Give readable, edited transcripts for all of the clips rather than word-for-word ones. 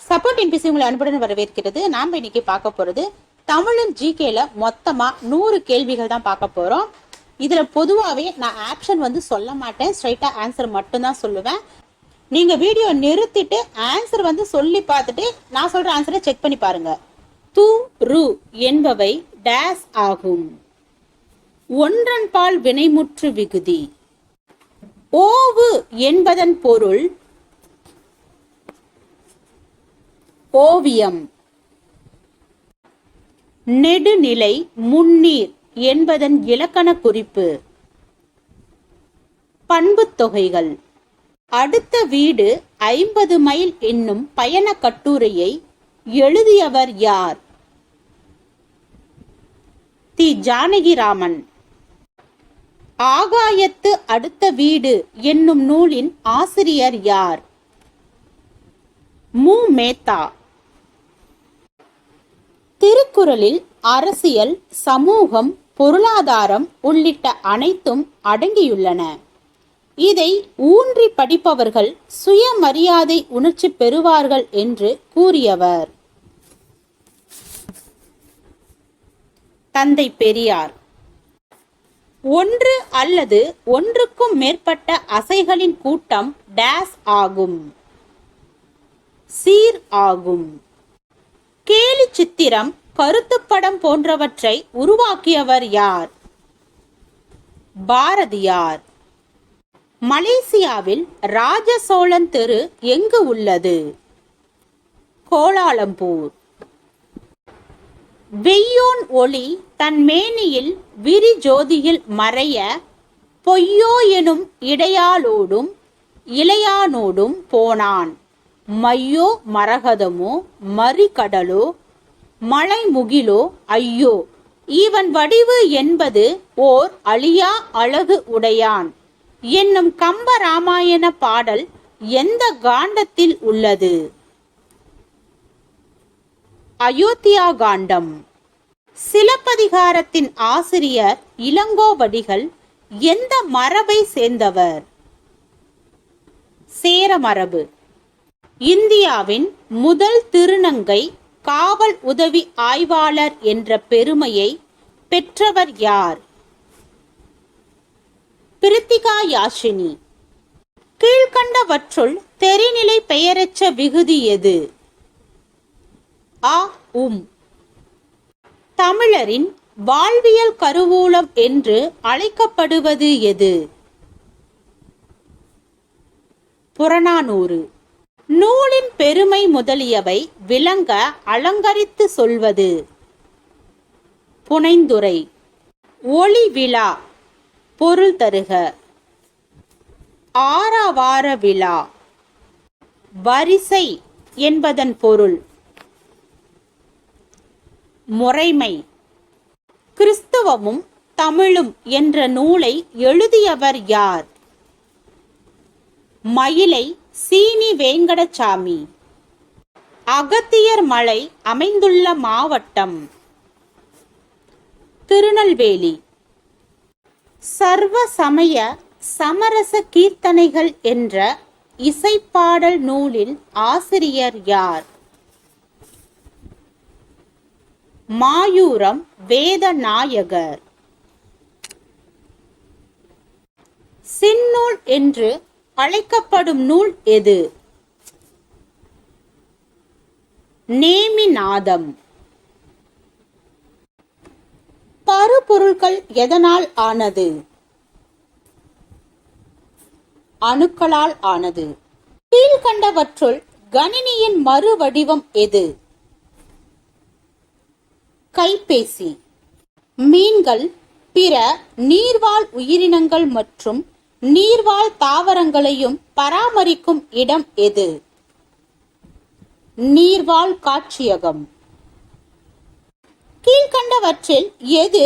Support NBC உங்களை அன்புடன் வரவேற்கிறது. நாம இன்னைக்கு பார்க்க போறது தமிழின் ஜிகேல மொத்தமா 100 கேள்விகள் தான் பார்க்க போறோம். இதுல பொதுவாகவே நான் ஆப்ஷன் சொல்ல மாட்டேன், ஸ்ட்ரைட்டா ஆன்சர் மட்டும் தான் சொல்லுவேன். நீங்க வீடியோ நிறுத்திட்டு ஆன்சர் சொல்லி பார்த்துட்டு நான் சொல்ற ஆன்சரை செக் பண்ணி பாருங்க. து ரு என்பவை டேஸ் ஆகும். ஒன்றன்பால் வினைமுற்று விகுதி. ஓவு என்பதன் பொருள் ஓவியம். நெடுநிலை முன்னீர் என்பதன் இலக்கண குறிப்பு. பண்புத் தொகைகள். அடுத்த வீடு 50 மைல் என்னும் பயண கட்டுரையை எழுதியவர் யார்? தி. ஜானகிராமன். ஆகாயத்து அடுத்த வீடு என்னும் நூலின் ஆசிரியர் யார்? மு. மேத்தா. திருக்குறளில் அரசியல், சமூகம், பொருளாதாரம் உள்ளிட்ட அனைத்தும் அடங்கியுள்ளன. இதை ஊன்றி படிப்பவர்கள் சுயமரியாதை உணர்ச்சி பெறுவார்கள் என்று கூறியவர் தந்தை பெரியார். ஒன்று அல்லது ஒன்றுக்கும் மேற்பட்ட அசைகளின் கூட்டம் டேஸ் ஆகும். சீர் ஆகும். கேலி சித்திரம், கருத்துப்படம் போன்றவற்றை உருவாக்கியவர் யார்? பாரதியார். மலேசியாவில் ராஜசோழன் தெரு எங்கு உள்ளது? கோலாலம்பூர். வெய்யோன் ஒளி தன் மேனியில் விரி ஜோதியில் மறைய பொய்யோ எனும் இடையாளோடும் இளையானோடும் போனான். மையோ மரகதமோ மறிகடலோ மலைமுகிலோ ஐயோ, இவன் வடிவு என்பது ஓர் அழியா அழகு உடையான் என்னும் கம்ப ராமாயண பாடல் எந்த காண்டத்தில் உள்ளது? அயோத்தியா காண்டம். சிலப்பதிகாரத்தின் ஆசிரியர் இளங்கோவடிகள் எந்த மரபை சேர்ந்தவர்? சேர மரபு. இந்தியாவின் முதல் திருநங்கை காவல் உதவி ஆய்வாளர் என்ற பெருமையை பெற்றவர் யார்? பிரித்திகா யாஷினி. கீழ்கண்டவற்றுள் தெரிநிலை பெயரச்ச விகுதி எது? அ உம். தமிழரின் வாழ்வியல் கருவூலம் என்று அழைக்கப்படுவது எது? புறநானூறு. நூலின் பெருமை முதலியவை விளங்க அலங்கரித்து சொல்வது. புனைந்துரை. ஒளி விழா. பொருள் தருக. ஆரவார விழா. வரிசை என்பதன் பொருள். முறைமை. கிறிஸ்துவமும் தமிழும் என்ற நூலை எழுதியவர் யார்? மயிலை சீனி வேங்கடசாமி. அகத்தியர் மலை அமைந்துள்ள மாவட்டம்? திருநெல்வேலி. சர்வ சமய சமரச கீர்த்தனைகள் என்ற இசைப்பாடல் நூலின் ஆசிரியர் யார்? மாயூரம் வேதநாயகர். சின்னூல் என்று அழைக்கப்படும் நூல் எது? நேமிநாதம். பருப்பொருட்கள் எதனால் ஆனது? அணுக்களால் ஆனது. கீழ்கண்டவற்றுள் கணினியின் மறு வடிவம் எது? கைபேசி. மீன்கள், பிற நீர்வாழ் உயிரினங்கள் மற்றும் நீர்வாழ் தாவரங்களையும் பராமரிக்கும் இடம் எது? நீர்வாழ் காட்சியகம். கீழ்கண்டவற்றில் எது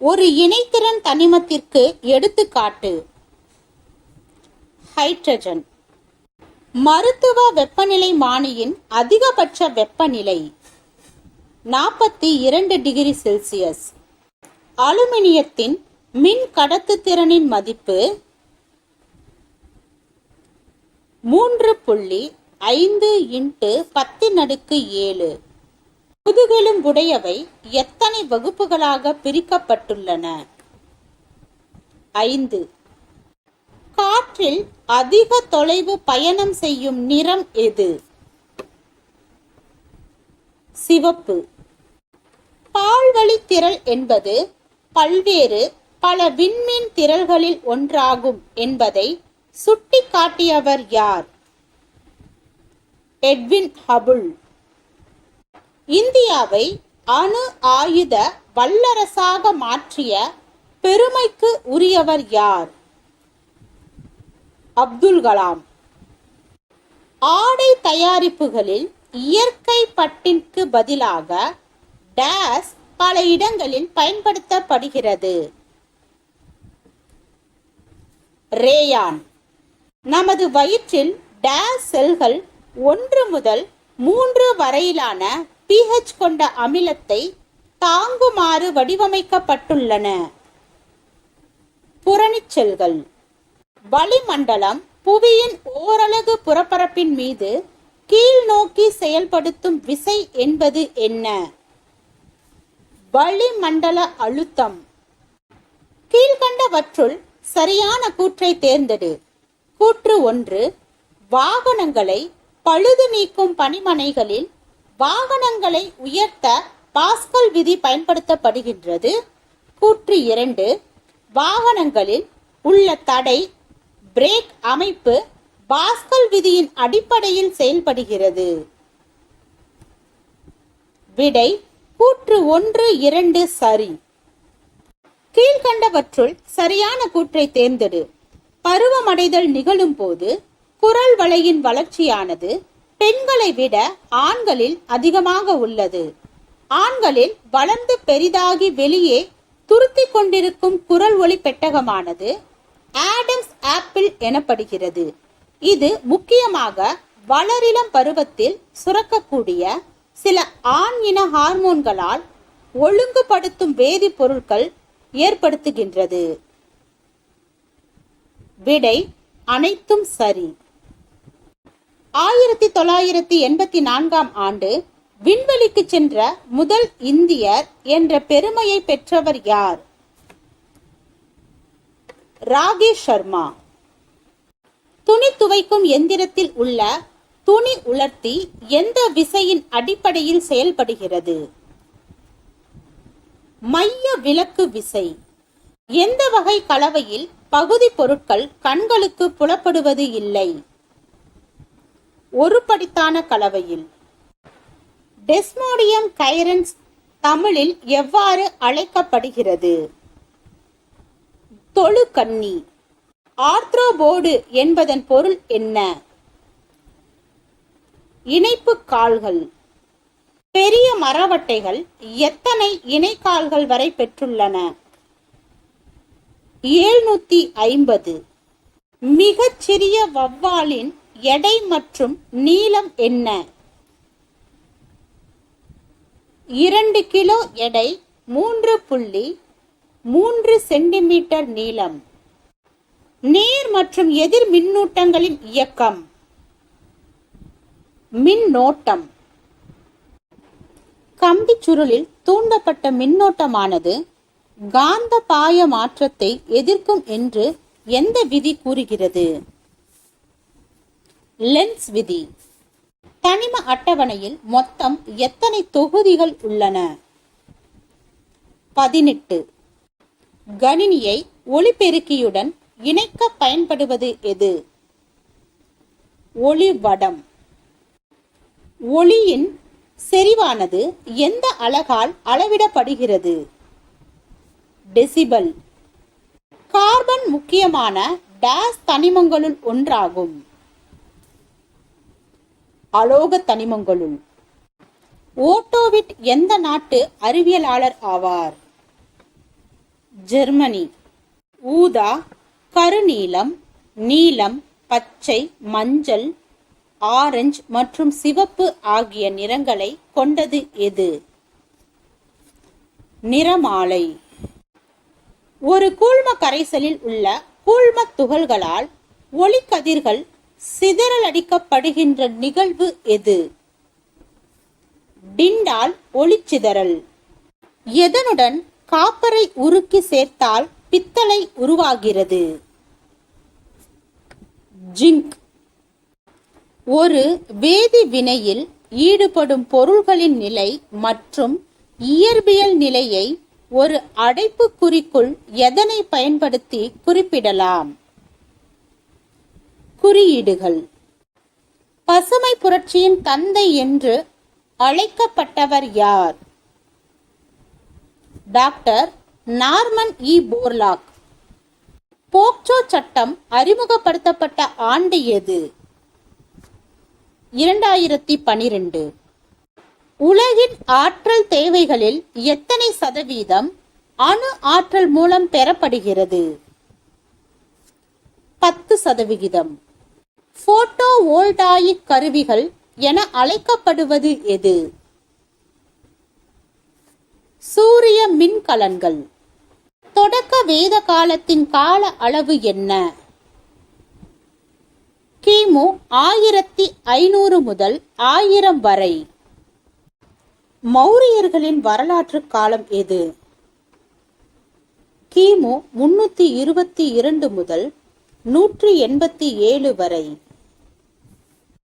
ஒரு இணைத்திறன் தனிமத்திற்கு எடுத்துக்காட்டு? ஹைட்ரஜன். மருத்துவ வெப்பநிலைமானியின் அதிகபட்ச வெப்பநிலை 42 டிகிரி செல்சியஸ். அலுமினியத்தின் மின் கடத்து திறனின் மதிப்பு 3.5 5×10⁻⁷. முதுகெலும்புடையவை எத்தனை வகுப்புகளாக பிரிக்கப்பட்டுள்ளன? 5. காற்றில் அதிக தொலைவு பயணம் செய்யும் நிறம் எது? சிவப்பு. பால்வழி திரள் என்பது பல்வேறு பல விண்மீன் திரள்களில் ஒன்றாகும் என்பதை சுட்டிக்காட்டியவர் யார்? Edwin Hubble. இந்தியாவை அணு ஆயுத வல்லரசாக மாற்றிய பெருமைக்கு உரியவர் யார்? அப்துல் கலாம். ஆடை தயாரிப்புகளில் இயற்கை பட்டிற்கு பதிலாக டேஸ் பல இடங்களில் பயன்படுத்தப்படுகிறது. ரேயான். நமது வயிற்றில் டேஸ் செல்கள் 1 முதல் 3 வரையிலான pH கொண்ட அமிலத்தை தாங்குமாறு வடிவமைக்கப்பட்டுள்ளன. புறணிச் செல்கள். வளிமண்டலம் புவியின் ஓரலகு புறப்பரப்பின் மீது கீழ் நோக்கி செயல்படுத்தும் விசை என்பது என்ன? வளிமண்டல அழுத்தம். கீழ்கண்டவற்றுள் சரியான கூற்றை தேர்ந்தெடு. கூற்று 1. வாகனங்களை பழுது நீக்கும் பணிமனைகளில் வாகனங்களை உயர்த்த பாஸ்கல் விதி பயன்படுத்தப்படுகின்றது. கூற்று 2. வாகனங்களில் உள்ள தடை பிரேக் அமைப்பு பாஸ்கல் விதியின் அடிப்படையில் செயல்படுகிறது. விடை கூற்று 1, 2 சரி. கீழ்கண்டவற்றுள் சரியான கூற்றை தேர்ந்தெடு. பருவமடைதல் நிகழும் போது குரல் வளையின் வளர்ச்சியானது பெண்களை விட ஆண்களில் அதிகமாக உள்ளது. ஆண்களில் வளர்ந்து பெரிதாகி வெளியே துருத்தி கொண்டிருக்கும் குரல் ஒலி பெட்டகமானது ஆடம்ஸ் ஆப்பிள் எனப்படுகிறது. இது முக்கியமாக வளரிளம் பருவத்தில் சுரக்கக்கூடிய சில ஆண் இன ஹார்மோன்களால் ஒழுங்குபடுத்தும் வேதிப்பொருட்கள் ஏற்படுத்துகின்றது. விடை அனைத்தும் சரி. 1984 ஆண்டு விண்வெளிக்கு சென்ற முதல் இந்தியர் என்ற பெருமையை பெற்றவர் யார்? ராகேஷ் சர்மா. துணி துவைக்கும் எந்திரத்தில் உள்ள துணி உலர்த்தி எந்த விசையின் அடிப்படையில் செயல்படுகிறது? மைய விலக்கு விசை. எந்த வகை கலவையில் பகுதி பொருட்கள் கண்களுக்கு புலப்படுவது இல்லை? ஒருபடித்தான கலவையில். டெஸ்மோடியம் கைரன்ஸ் தமிழில் எவ்வாறு அழைக்கப்படுகிறது? தொழுகண்ணி. ஆர்த்ரோபோடு என்பதன் பொருள் என்ன? இணைப்பு கால்கள். பெரிய மரவட்டைகள் எத்தனை இணைக்கால்கள் வரை பெற்றுள்ளன? 750. மிகச் சிறிய வௌவாலின் எடை மற்றும் நீளம் என்ன? 2 கிலோ எடை, 3.3 சென்டிமீட்டர் நீளம். நேர் மற்றும் எதிர் மின்னூட்டங்களின் இயக்கம். மின்னோட்டம். கம்பி சுருளில் தூண்டப்பட்ட மின்னோட்டமானது காந்த பாய மாற்றத்தை எதிர்க்கும் என்று எந்த விதி கூறுகிறது? லென்ஸ் விதி. தனிம அட்டவணையில் மொத்தம் எத்தனை தொகுதிகள் உள்ளன? 18. கணினியை ஒளிபெருக்கியுடன் இணைக்க பயன்படுவது எது? ஒளிவடம். ஒளியின் செறிவானது எந்த அலகால் அளவிடப்படுகிறது? டெசிபல். கார்பன் முக்கியமான டேஸ் தனிமங்களுள் ஒன்றாகும். அலோக தனிமங்களுள். ஓட்டோவிட் எந்த நாட்டு அறிவியலாளர் ஆவார்? ஜெர்மனி. ஊதா, கருநீலம், நீலம், பச்சை, மஞ்சள், ஆரஞ்சு மற்றும் சிவப்பு ஆகிய நிறங்களை கொண்டது எது? நிறமாலை. ஒரு கூழ்ம கரைசலில் உள்ள கூழ்ம துகள்களால் ஒளிக்கதிர்கள் சிதறல் அடிக்கப்படுகின்ற நிகழ்வு எது? டிண்டால் ஒளிச்சிதறல். எதனுடன் காப்பரை உருக்கி சேர்த்தால் பித்தளை உருவாகிறது? ஜிங்க். ஒரு வேதி வினையில் ஈடுபடும் பொருள்களின் நிலை மற்றும் இயற்பியல் நிலையை ஒரு அடைப்புக்குறிக்குள் எதனை பயன்படுத்தி குறிப்பிடலாம்? குறியீடுகள். பசுமை புரட்சியின் தந்தை என்று அழைக்கப்பட்டவர் யார்? டாக்டர் நார்மன் இ போர்லாக். போக்சோ சட்டம் அறிமுகப்படுத்தப்பட்ட ஆண்டு எது? 2012. உலகின் ஆற்றல் தேவைகளில் எத்தனை சதவீதம் அணு ஆற்றல் மூலம் பெறப்படுகிறது? 10%. போட்டோ வோல்டாயிக் கருவிகள் என அழைக்கப்படுவது எது? சூரிய மின்கலன்கள். தொடக்க வேத காலத்தின் கால அளவு என்ன? கிமு 1500 முதல் 1000 வரை. மௌரியர்களின் வரலாற்று காலம் எது? கிமு 322 முதல் 187 வரை.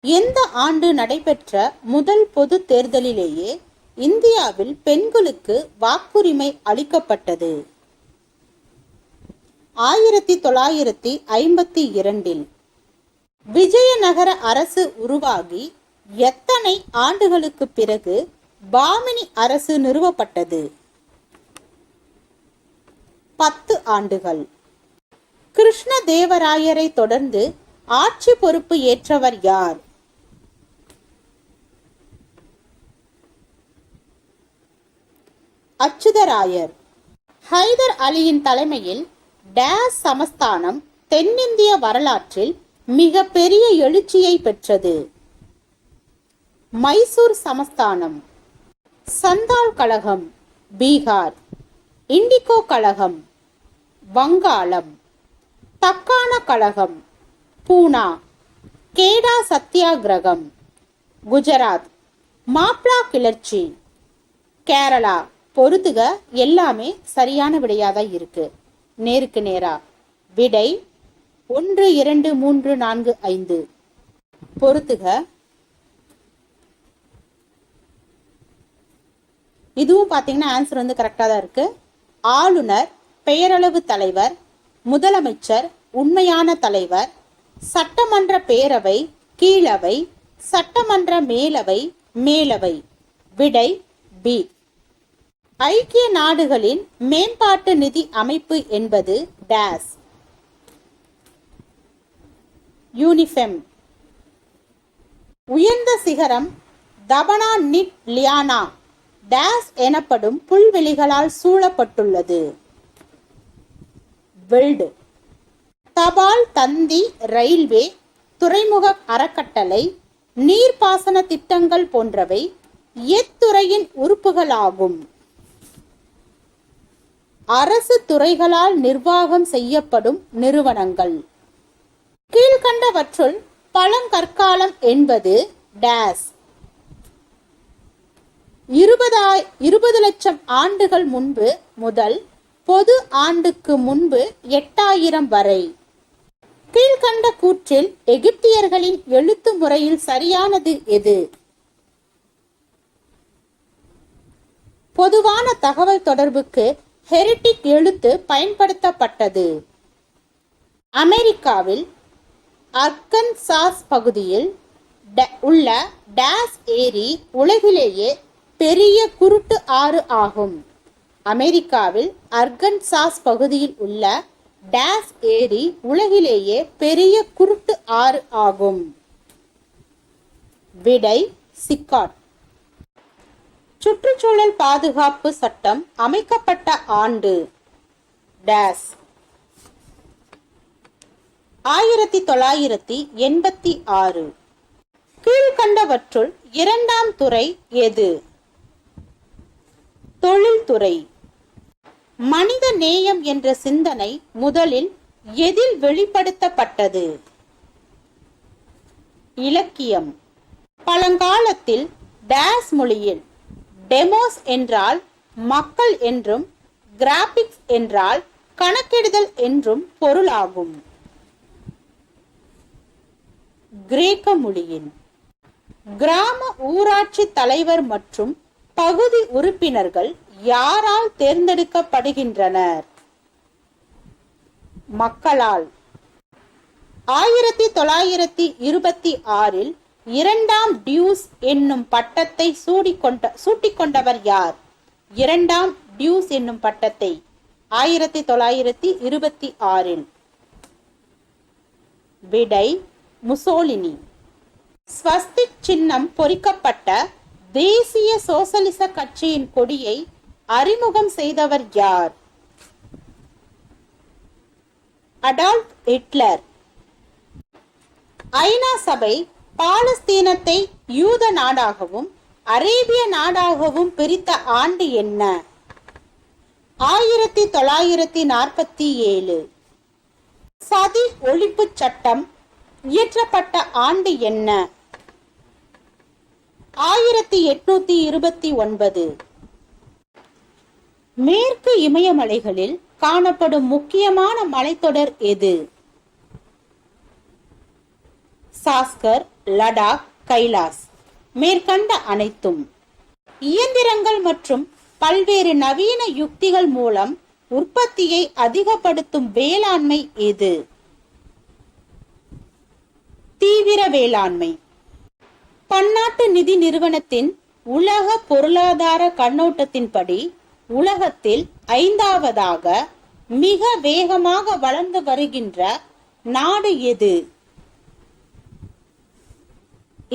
எந்த ஆண்டு நடைபெற்ற முதல் பொது தேர்தலிலேயே இந்தியாவில் பெண்களுக்கு வாக்குரிமை அளிக்கப்பட்டது? 1952. விஜயநகர அரசு உருவாகி எத்தனை ஆண்டுகளுக்கு பிறகு பாமினி அரசு நிறுவப்பட்டது? 10 ஆண்டுகள். கிருஷ்ணதேவராயரை தொடர்ந்து ஆட்சி பொறுப்பு ஏற்றவர் யார்? அச்சுதராயர். ஹைதர் அலியின் தலைமையில் டேஸ் சமஸ்தானம் தென்னிந்திய வரலாற்றில் மிக பெரிய எழுச்சியை பெற்றது? மைசூர் சமஸ்தானம். சந்தால் கழகம் பீகார். இண்டிகோ கழகம் வங்காளம். தக்கான கழகம் பூனா. கேடா சத்தியாகிரகம் குஜராத். மாப்ளா கிளர்ச்சி கேரளா. பொறுத்துக, எல்லாமே சரியான விடையாதான் இருக்கு. நேருக்கு நேரா விடை 1 2 3 4 5. பொறுத்துக. இதுவும் பாத்தீங்கன்னா ஆன்சர் வந்து கரெக்டா தான் இருக்கு. ஆளுநர், பெயரளவு தலைவர், முதலமைச்சர், உண்மையான தலைவர், சட்டமன்ற பேரவை, கீழவை, சட்டமன்ற மேலவை, மேலவை. விடை பி. ஐக்கிய நாடுகளின் மேம்பாட்டு நிதி அமைப்பு என்பது டேஸ். யூனிஃபெம். உயர்ந்த சிகரம் தபனா நிட் லியானா டேஸ் எனப்படும் புல்வெளிகளால் சூழப்பட்டுள்ளது? வெல்டு. தபால் தந்தி, ரயில்வே, துறைமுக அறக்கட்டளை, நீர்ப்பாசன திட்டங்கள் போன்றவை எத்துறையின் உறுப்புகளாகும்? அரசு துறைகளால் நிர்வாகம் செய்யப்படும் நிறுவனங்கள். கீழ்கண்டவற்றுள் பழங்கற்காலம் என்பது டேஸ். 20 லட்சம் ஆண்டுகள் முன்பு முதல் பொது ஆண்டுக்கு முன்பு 8000 வரை. கீழ்கண்ட கூற்றில் எகிப்தியர்களின் எழுத்து முறையில் சரியானது எது? பொதுவான தகவல் தொடர்புக்கு ஹெரிட்டிக் எழுத்து பயன்படுத்தப்பட்டது. அமெரிக்காவில் அர்கன்சாஸ் பகுதியில் உள்ள டேஸ் ஏரி உலகிலேயே பெரிய குருட்டு ஆறு ஆகும். அமெரிக்காவில் அர்கன்சாஸ் பகுதியில் உள்ள டேஸ் ஏரி உலகிலேயே பெரிய குருட்டு ஆறு ஆகும். விடை சிக்காட். சுற்றுச்சூழல் பாதுகாப்பு சட்டம் அமைக்கப்பட்ட ஆண்டு டேஸ். 1986. கீழ்கண்டவற்றுள் இரண்டாம் துறை எது? தொழில்துறை. மனித நேயம் என்ற சிந்தனை முதலில் எதில் வெளிப்படுத்தப்பட்டது? இலக்கியம். பழங்காலத்தில் டேஸ் மொழியில் டெமோஸ் என்றால் மக்கள் என்றும் கிராபிக்ஸ் என்றால் கணக்கிடுதல் என்றும் பொருளாகும். கிரேக்க மொழியில் கிராம ஊராட்சி தலைவர் மற்றும் பகுதி உறுப்பினர்கள் யாரால் தேர்ந்தெடுக்கப்படுகின்றனர்? மக்களால். 1926 இரண்டாம் டியூஸ் என்னும் பட்டத்தை சூட்டிக்கொண்டவர் யார்? இரண்டாம் டியூஸ் என்னும் பட்டத்தை 1926. விடை முசோலினி. ஸ்வஸ்திக் சின்னம் பொறிக்கப்பட்ட தேசிய சோசலிச கட்சியின் கொடியை அறிமுகம் செய்தவர் யார்? Adolf Hitler. ஐநா சபை பாலஸ்தீனத்தை யூத நாடாகவும் அரேபிய நாடாகவும் பிரித்த ஆண்டு என்ன? 1947. சதி ஒழிப்பு சட்டம் இயற்றப்பட்ட ஆண்டு என்ன? 1829. மேற்கு இமயமலைகளில் காணப்படும் முக்கியமான மலைத்தொடர் எது? சாஸ்கர், லடாக், கைலாஸ். மேற்கண்ட அனைத்தும். இயந்திரங்கள் மற்றும் பல்வேறு நவீன யுக்திகள் மூலம் உற்பத்தியை அதிகப்படுத்தும் வேளாண்மை எது? தீவிர வேளாண்மை. பன்னாட்டு நிதி நிறுவனத்தின் உலக பொருளாதார கண்ணோட்டத்தின்படி உலகத்தில் 5வதாக மிக வேகமாக வளர்ந்து வருகின்ற நாடு எது?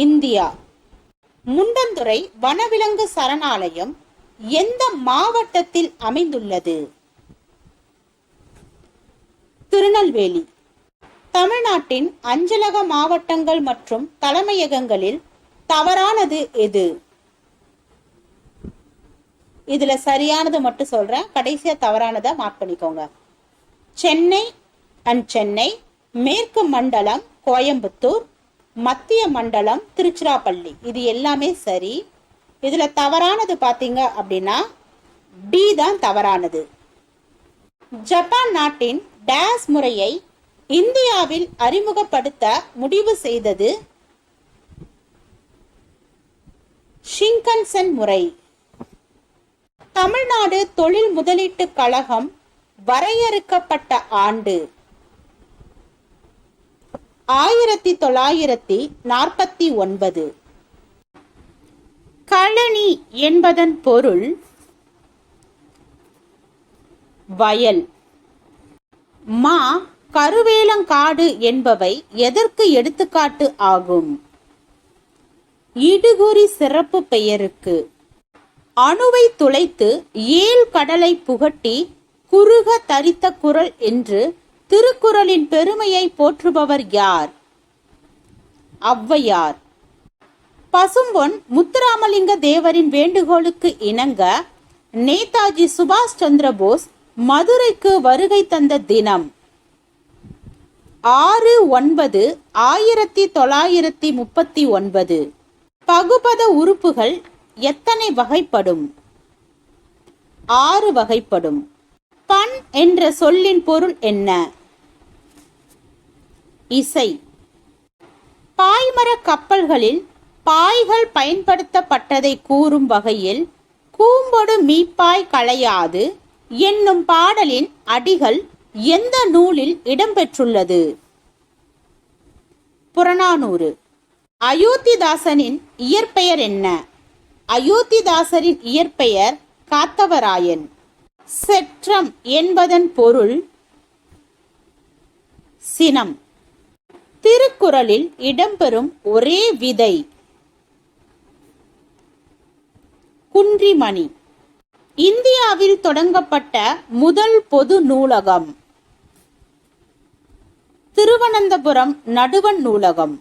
இந்தியா. முண்டந்துறை வனவிலங்கு சரணாலயம் எந்த மாவட்டத்தில் அமைந்துள்ளது? திருநெல்வேலி. தமிழ்நாட்டின் அஞ்சலக மாவட்டங்கள் மற்றும் தலைமையகங்களில் தவறானது எது? இதுல சரியானது மட்டும் சொல்றேன், கடைசியா தவறானதா மார்க் பண்ணிக்கோங்க. சென்னை அண்ட் சென்னை, மேற்கு மண்டலம் கோயம்புத்தூர், மத்திய மண்டலம் திருச்சிராப்பள்ளி. இது எல்லாமே சரி. இதுல தவறானது பாத்தீங்க அப்படின்னா டி தான் தவறானது. ஜப்பான் நாட்டின் டேஸ் முறையை இந்தியாவில் அறிமுகப்படுத்த முடிவு செய்தது? ஷிங்கன்சன் முறை. தமிழ்நாடு தொழில் முதலீட்டு கழகம் வரையறுக்கப்பட்ட ஆண்டு? 1949. கழனி என்பதன் பொருள் வயல். மா, கருவேலங்காடு என்பவை எதற்கு எடுத்துக்காட்டு ஆகும்? இடுகுறி சிறப்பு பெயருக்கு. அணுவை துளைத்து ஏழ் கடலை புகட்டி குறுக தரித்த குரல் என்று திருக்குறளின் பெருமையை போற்றுபவர் யார்? ஔவையார். பசும்பொன் முத்துராமலிங்க தேவரின் வேண்டுகோளுக்கு இணங்க நேதாஜி சுபாஷ் சந்திர போஸ் மதுரைக்கு வருகை தந்த தினம்? 6/9/1939. பகுபத உறுப்புகள் எத்தனை வகைப்படும்? 6 வகைப்படும். பண் என்ற சொல்லின் பொருள் என்ன? இசை. பாய்மர கப்பல்களில் பாய்கள் பயன்படுத்தப்பட்டதை கூறும் வகையில் கூம்பொடு மீப்பாய் களையாது என்னும் பாடலின் அடிகள் எந்த நூலில் இடம்பெற்றுள்ளது? புறநானூறு. அயோத்திதாசனின் இயற்பெயர் என்ன? அயோத்திதாசரின் இயற்பெயர் காத்தவராயன். செற்றம் என்பதன் பொருள் சினம். திருக்குறளில் இடம்பெறும் ஒரே விதை? குன்றிமணி. இந்தியாவில் தொடங்கப்பட்ட முதல் பொது நூலகம்? திருவனந்தபுரம் நடுவண் நூலகம்.